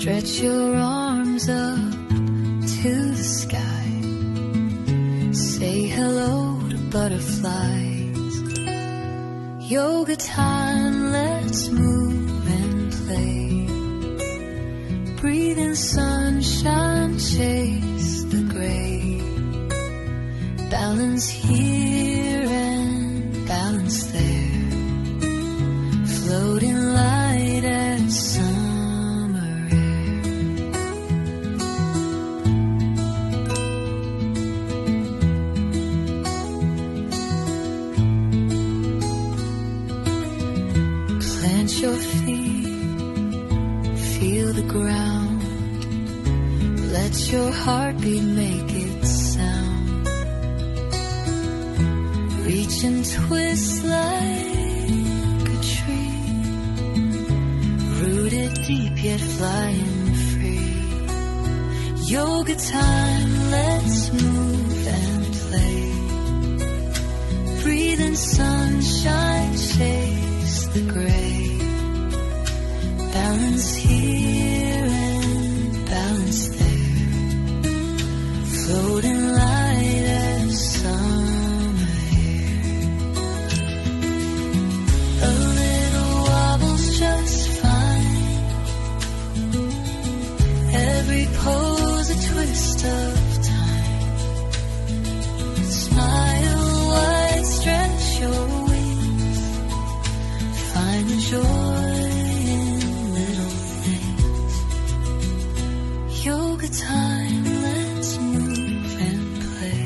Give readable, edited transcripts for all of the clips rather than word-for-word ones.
Stretch your arms up to the sky. Say hello to butterflies. Yoga time, let's move and play. Breathe in sunshine, chase the gray. Balance here and balance there. Floating light as summer air. Plant your feet, feel the ground. Let your heartbeat make it sound. Reach and twist like a tree, rooted deep yet flying free. Yoga time, let's move and play. Breathe in sunshine, chase the gray. Balance here and balance there. Floating light as summer air. A little wobble's just fine. Every pose a twist of time. Smile wide, stretch your wings. Find the joy in little things. Yoga time, let's move and play.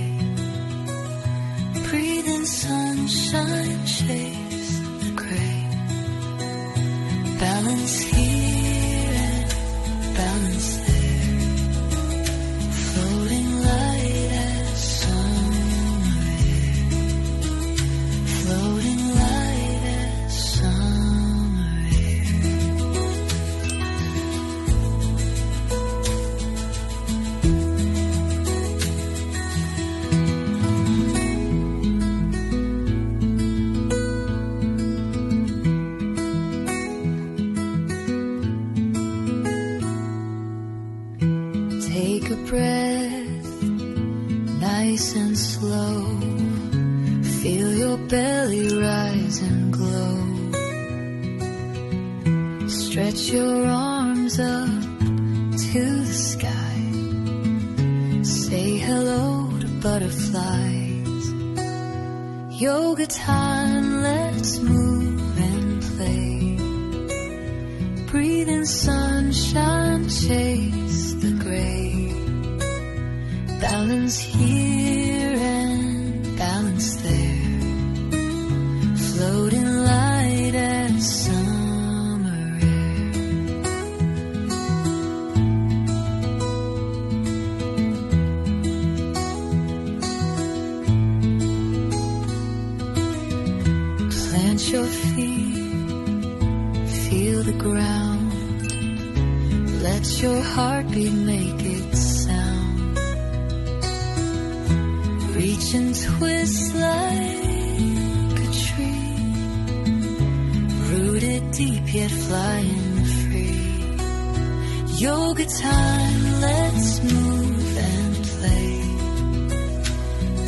Breathe in sunshine, chase the gray. Balance here and balance there. Floating light as summer air. Floating light as summer air. Take a breath, nice and slow. Feel your belly rise and glow. Stretch your arms up to the sky. Say hello to butterflies. Yoga time, let's move and play. Breathe in sunshine, chase the gray. Balance here and balance there. Floating light as summer air. Plant your feet, feel the ground. Let your heartbeat make it sound. Reach and twist like a tree, rooted deep yet flying free. Yoga time, let's move and play.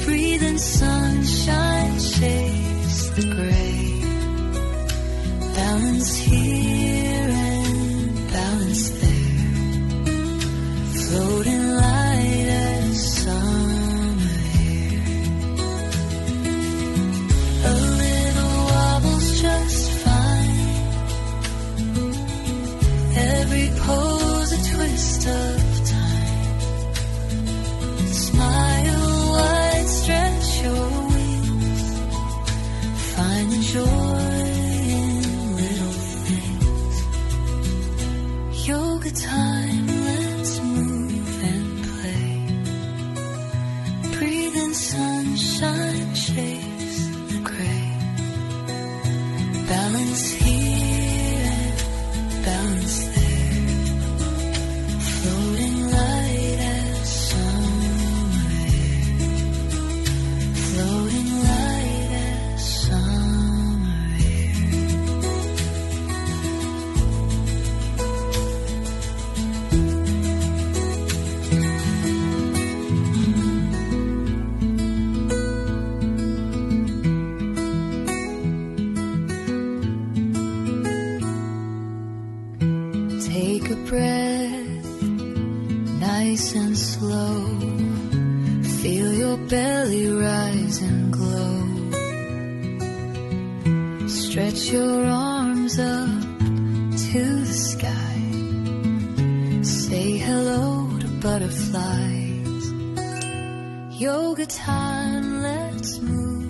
Breathe in sunshine, chase the gray. Balance here and balance there. Floating light as summer air. A little wobble's just fine. Every pose a twist of time. Smile wide, stretch your wings. Find the joy in little things. Yoga time, let's move and play. Breathe in sunshine, chase the gray. Balance here and balance there. Floating light as summer air. Floating light as summer air. breath, nice and slow. Feel your belly rise and glow. Stretch your arms up to the sky. Say hello to butterflies. Yoga time, let's move.